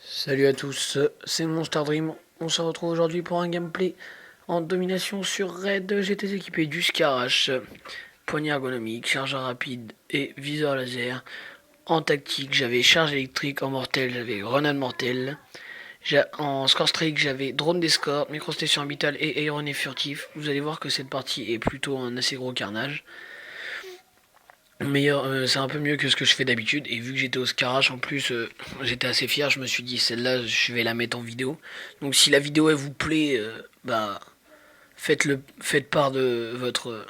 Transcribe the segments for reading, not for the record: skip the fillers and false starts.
Salut à tous, c'est Monster Dream. On se retrouve aujourd'hui pour un gameplay en domination sur Raid. J'étais équipé du Scarache, poignée ergonomique, chargeur rapide et viseur laser. En tactique, j'avais charge électrique. En mortel, j'avais grenade mortelle. En score streak, j'avais drone d'escorte, microstation habitale et aéroné furtif. Vous allez voir que cette partie est plutôt un assez gros carnage. Meilleur, c'est un peu mieux que ce que je fais d'habitude, et vu que j'étais au Scarache en plus, j'étais assez fier. Je me suis dit celle-là je vais la mettre en vidéo. Donc si la vidéo elle vous plaît, bah faites part de votre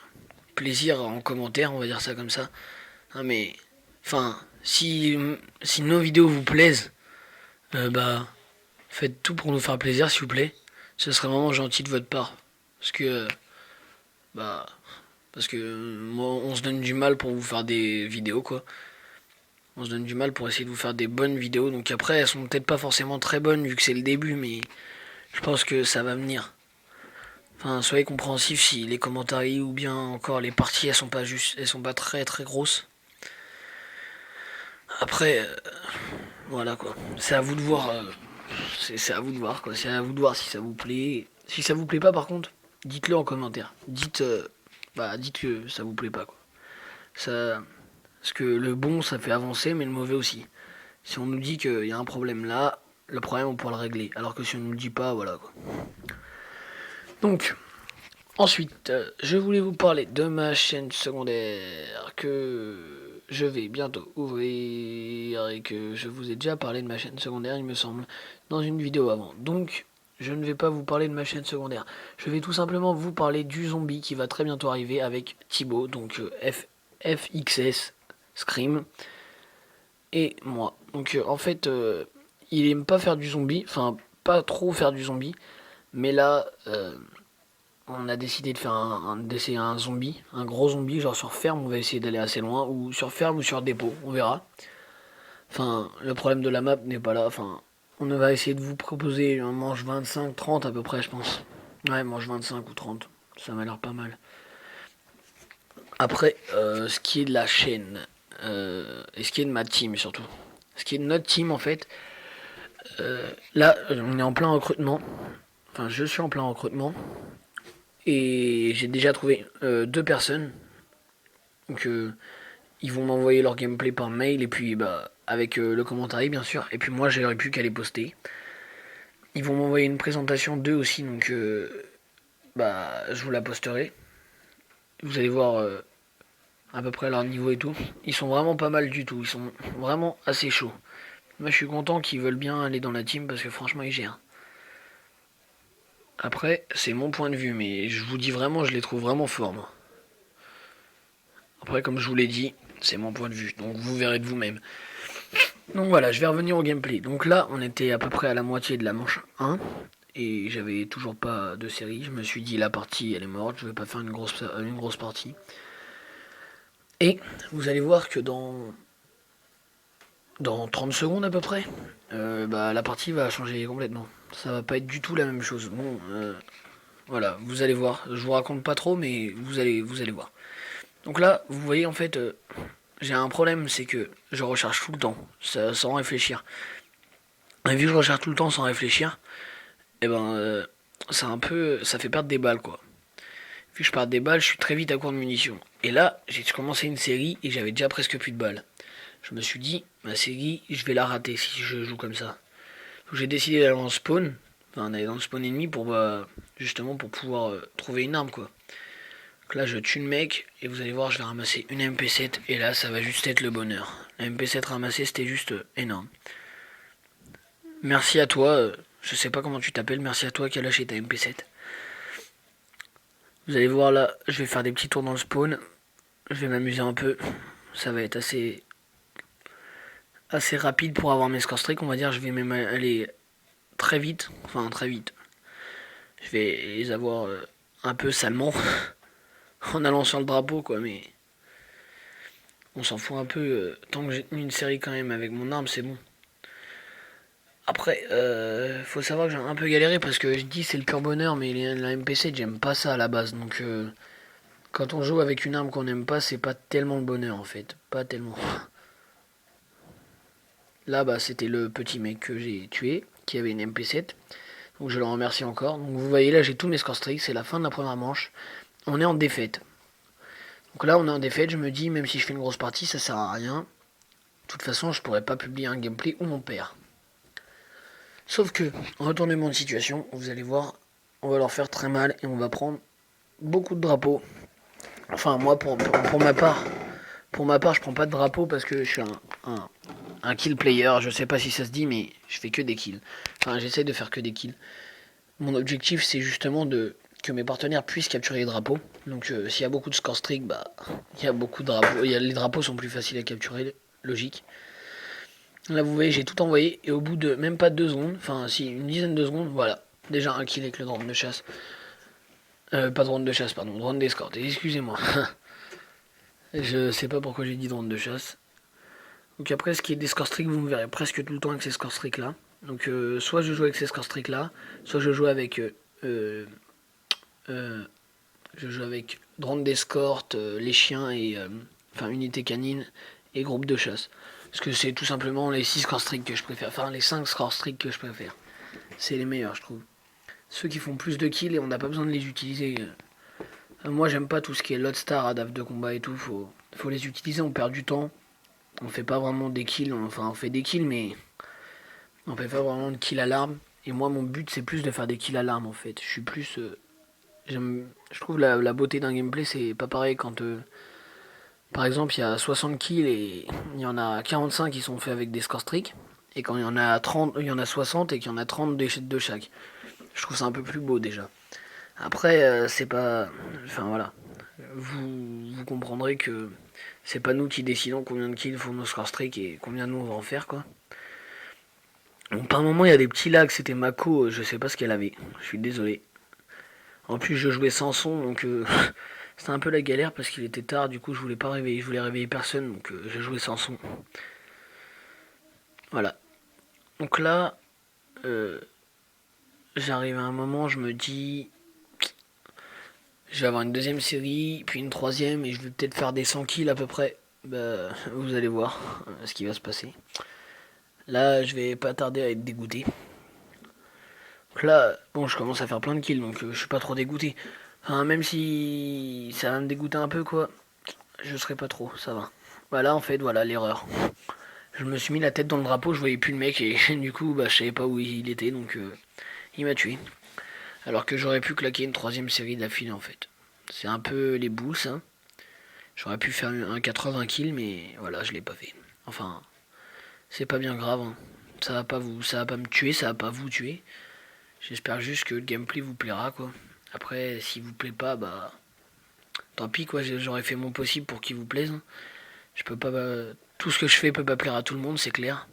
plaisir en commentaire, on va dire ça comme ça. Hein, mais enfin, si nos vidéos vous plaisent, bah faites tout pour nous faire plaisir s'il vous plaît. Ce serait vraiment gentil de votre part, parce que bah parce que moi on se donne du mal pour vous faire des vidéos quoi. On se donne du mal pour essayer de vous faire des bonnes vidéos. Donc après, elles sont peut-être pas forcément très bonnes vu que c'est le début, mais je pense que ça va venir. Enfin, soyez compréhensifs si les commentaires ou bien encore les parties, elles sont pas très très grosses. Après, voilà quoi. C'est à vous de voir. C'est à vous de voir quoi. C'est à vous de voir si ça vous plaît. Si ça vous plaît pas, par contre, dites-le en commentaire. Dites que ça vous plaît pas quoi. Ça, parce que le bon, ça fait avancer, mais le mauvais aussi. Si on nous dit qu'il y a un problème là, le problème on pourra le régler. Alors que si on nous le dit pas, voilà quoi. Donc, ensuite, je voulais vous parler de ma chaîne secondaire que je vais bientôt ouvrir et que je vous ai déjà parlé de ma chaîne secondaire, il me semble, dans une vidéo avant. Donc, je ne vais pas vous parler de ma chaîne secondaire. Je vais tout simplement vous parler du zombie qui va très bientôt arriver avec Thibaut, donc FXS Scream et moi. Donc en fait, il aime pas faire du zombie, enfin pas trop faire du zombie, mais là, on a décidé de faire d'essayer un zombie, un gros zombie, genre sur ferme, on va essayer d'aller assez loin, ou sur ferme ou sur dépôt, on verra. Enfin, le problème de la map n'est pas là, enfin, on va essayer de vous proposer un manche 25-30 à peu près, je pense. Ouais, manche 25 ou 30, ça m'a l'air pas mal. Après, ce qui est de la chaîne, et ce qui est de ma team surtout, ce qui est de notre team en fait, là, on est en plein recrutement. Enfin, je suis en plein recrutement. Et j'ai déjà trouvé deux personnes. Donc, ils vont m'envoyer leur gameplay par mail. Et puis, bah, avec le commentaire, bien sûr. Et puis, moi, j'aurais plus qu'à les poster. Ils vont m'envoyer une présentation d'eux aussi. Donc, bah, je vous la posterai. Vous allez voir à peu près leur niveau et tout. Ils sont vraiment pas mal du tout. Ils sont vraiment assez chauds. Moi, je suis content qu'ils veulent bien aller dans la team parce que franchement, ils gèrent. Après, c'est mon point de vue, mais je vous dis vraiment, je les trouve vraiment forts, moi. Après, comme je vous l'ai dit, c'est mon point de vue, donc vous verrez de vous-même. Donc voilà, je vais revenir au gameplay. Donc là, on était à peu près à la moitié de la manche 1, et j'avais toujours pas de série. Je me suis dit, la partie, elle est morte, je vais pas faire une grosse partie. Et vous allez voir que dans 30 secondes à peu près, bah, la partie va changer complètement. Ça va pas être du tout la même chose. Bon, voilà, vous allez voir. Je vous raconte pas trop, mais vous allez voir. Donc là, vous voyez en fait, j'ai un problème, c'est que je recharge tout le temps, sans réfléchir. Et vu que je recharge tout le temps sans réfléchir, et ben, ça fait perdre des balles quoi. Vu que je perds des balles, je suis très vite à court de munitions. Et là, j'ai commencé une série et j'avais déjà presque plus de balles. Je me suis dit, ma série, je vais la rater si je joue comme ça. Donc j'ai décidé d'aller en spawn, enfin d'aller dans le spawn ennemi pour justement pour pouvoir trouver une arme quoi. Donc là je tue le mec et vous allez voir je vais ramasser une MP7 et là ça va juste être le bonheur. La MP7 ramassée c'était juste énorme. Merci à toi, je sais pas comment tu t'appelles, merci à toi qui a lâché ta MP7. Vous allez voir là, je vais faire des petits tours dans le spawn, je vais m'amuser un peu, ça va être assez rapide pour avoir mes score streaks, on va dire, je vais même aller très vite, enfin très vite. Je vais les avoir un peu salement en allant sur le drapeau quoi, mais on s'en fout un peu, tant que j'ai tenu une série quand même avec mon arme c'est bon. Après, faut savoir que j'ai un peu galéré parce que je dis c'est le pur bonheur, mais la MP7 j'aime pas ça à la base. Donc quand on joue avec une arme qu'on aime pas, c'est pas tellement le bonheur en fait. Pas tellement. Là, bah, c'était le petit mec que j'ai tué, qui avait une MP7. Donc je le remercie encore. Donc vous voyez là, j'ai tous mes scores streaks, c'est la fin de la première manche. On est en défaite. Donc là, on est en défaite, je me dis, même si je fais une grosse partie, ça sert à rien. De toute façon, je pourrais pas publier un gameplay où on perd. Sauf que, retournement de situation, vous allez voir, on va leur faire très mal et on va prendre beaucoup de drapeaux. Enfin, moi, pour ma part, je prends pas de drapeau parce que je suis un kill player. Je sais pas si ça se dit, mais je fais que des kills. Enfin, j'essaie de faire que des kills. Mon objectif, c'est justement que mes partenaires puissent capturer les drapeaux. Donc, s'il y a beaucoup de score streak, bah, il y a beaucoup de drapeaux. Les drapeaux sont plus faciles à capturer, logique. Là, vous voyez, j'ai tout envoyé et au bout de même pas 2 secondes, enfin, si, une dizaine de secondes, voilà. Déjà un kill avec le drone de chasse. Pas drone de chasse, pardon, drone d'escorte. Excusez-moi. Je sais pas pourquoi j'ai dit drone de chasse. Donc après, ce qui est des score streaks, vous me verrez presque tout le temps avec ces score streaks là. Donc soit je joue avec ces score streaks là, soit je joue avec je joue avec drone d'escorte, les chiens et enfin unité canine et groupe de chasse. Parce que c'est tout simplement les 6 score streaks que je préfère. Enfin les 5 score streaks que je préfère. C'est les meilleurs, je trouve. Ceux qui font plus de kills et on n'a pas besoin de les utiliser. Moi j'aime pas tout ce qui est Lodestar, ADAF de combat et tout. Faut les utiliser, on perd du temps. On fait pas vraiment des kills, enfin on fait des kills mais on fait pas vraiment de kills à l'arme. Et moi mon but c'est plus de faire des kills à l'arme en fait. Je suis plus... je trouve la beauté d'un gameplay c'est pas pareil quand par exemple il y a 60 kills et il y en a 45 qui sont faits avec des score streaks. Et quand il y en a 30, il y en a 60 et qu'il y en a 30 de chaque. Je trouve ça un peu plus beau déjà. Après c'est pas... Enfin voilà. Vous comprendrez que c'est pas nous qui décidons combien de kills font nos score streaks et combien nous on va en faire quoi. Donc par moment il y a des petits lags, c'était Mako, je sais pas ce qu'elle avait, je suis désolé. En plus je jouais sans son donc c'était un peu la galère parce qu'il était tard, du coup je voulais pas réveiller, je voulais réveiller personne donc j'ai joué sans son. Voilà. Donc là j'arrive à un moment, je me dis je vais avoir une deuxième série, puis une troisième et je vais peut-être faire des 100 kills à peu près. Bah vous allez voir ce qui va se passer. Là je vais pas tarder à être dégoûté. Donc là, bon, je commence à faire plein de kills, donc je suis pas trop dégoûté. Enfin, même si ça va me dégoûter un peu, quoi, je serai pas trop, ça va. Voilà, en fait, voilà l'erreur. Je me suis mis la tête dans le drapeau, je voyais plus le mec, et du coup, bah, je savais pas où il était, donc il m'a tué. Alors que j'aurais pu claquer une troisième série d'affilée, en fait. C'est un peu les boules, ça. J'aurais pu faire un 80 kills, mais voilà, je l'ai pas fait. Enfin, c'est pas bien grave, hein. Ça va pas me tuer, ça va pas vous tuer. J'espère juste que le gameplay vous plaira quoi. Après, s'il vous plaît pas, bah tant pis quoi, j'aurais fait mon possible pour qu'il vous plaise. Je peux pas. Tout ce que je fais peut pas plaire à tout le monde, c'est clair.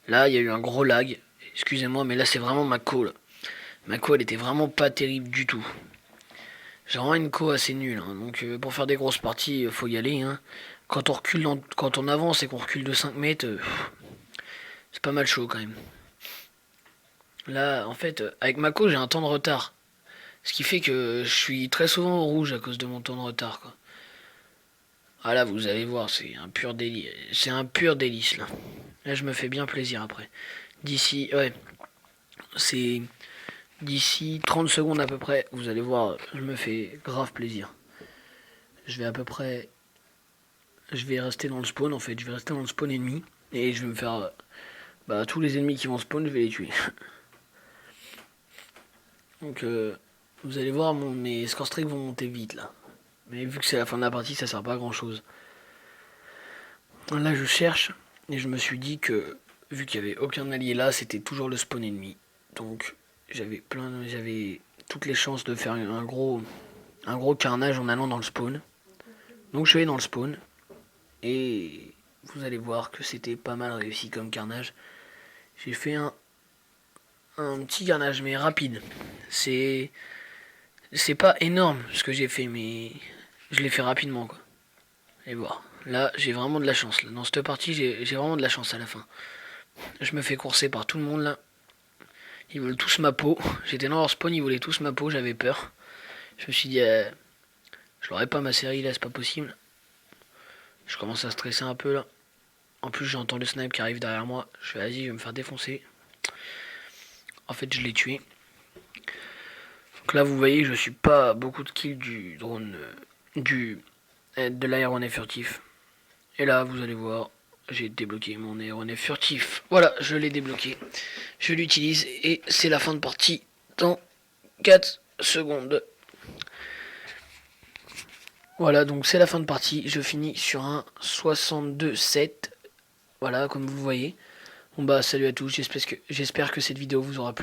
Là, il y a eu un gros lag. Excusez-moi, mais là c'est vraiment ma co là. Ma co elle était vraiment pas terrible du tout. J'ai vraiment une co assez nulle, hein. Donc pour faire des grosses parties, faut y aller. Hein. Quand on recule, quand on avance et qu'on recule de 5 mètres, c'est pas mal chaud quand même. Là, en fait, avec ma co j'ai un temps de retard. Ce qui fait que je suis très souvent au rouge à cause de mon temps de retard, quoi. Ah là, vous allez voir, c'est un pur délice. C'est un pur délice, là. Là, je me fais bien plaisir après. D'ici, ouais, c'est d'ici 30 secondes à peu près, vous allez voir, je me fais grave plaisir. Je vais à peu près... Je vais rester dans le spawn, en fait. Je vais rester dans le spawn ennemi. Et je vais me faire... Bah, tous les ennemis qui vont spawn, je vais les tuer. Donc, vous allez voir, mes score streaks vont monter vite, là. Mais vu que c'est la fin de la partie, ça sert pas à grand chose. Là, je cherche et je me suis dit que vu qu'il y avait aucun allié là, c'était toujours le spawn ennemi. Donc j'avais toutes les chances de faire un gros carnage en allant dans le spawn. Donc je suis allé dans le spawn et vous allez voir que c'était pas mal réussi comme carnage. J'ai fait un petit carnage mais rapide. C'est pas énorme ce que j'ai fait mais je l'ai fait rapidement quoi. Allez voir. Là, j'ai vraiment de la chance. Là. Dans cette partie, j'ai vraiment de la chance à la fin. Je me fais courser par tout le monde là. Ils veulent tous ma peau. J'étais dans leur spawn, ils voulaient tous ma peau, j'avais peur. Je me suis dit, je l'aurais pas ma série là, c'est pas possible. Je commence à stresser un peu là. En plus j'entends le snipe qui arrive derrière moi. Je fais vas-y, je vais me faire défoncer. En fait je l'ai tué. Donc là vous voyez, je suis pas à beaucoup de kills du drone de l'aéronef furtif. Et là vous allez voir, j'ai débloqué mon aéronef furtif. Voilà, je l'ai débloqué. Je l'utilise et c'est la fin de partie dans 4 secondes. Voilà, donc c'est la fin de partie. Je finis sur un 62-7. Voilà, comme vous voyez. Bon bah salut à tous, j'espère que cette vidéo vous aura plu.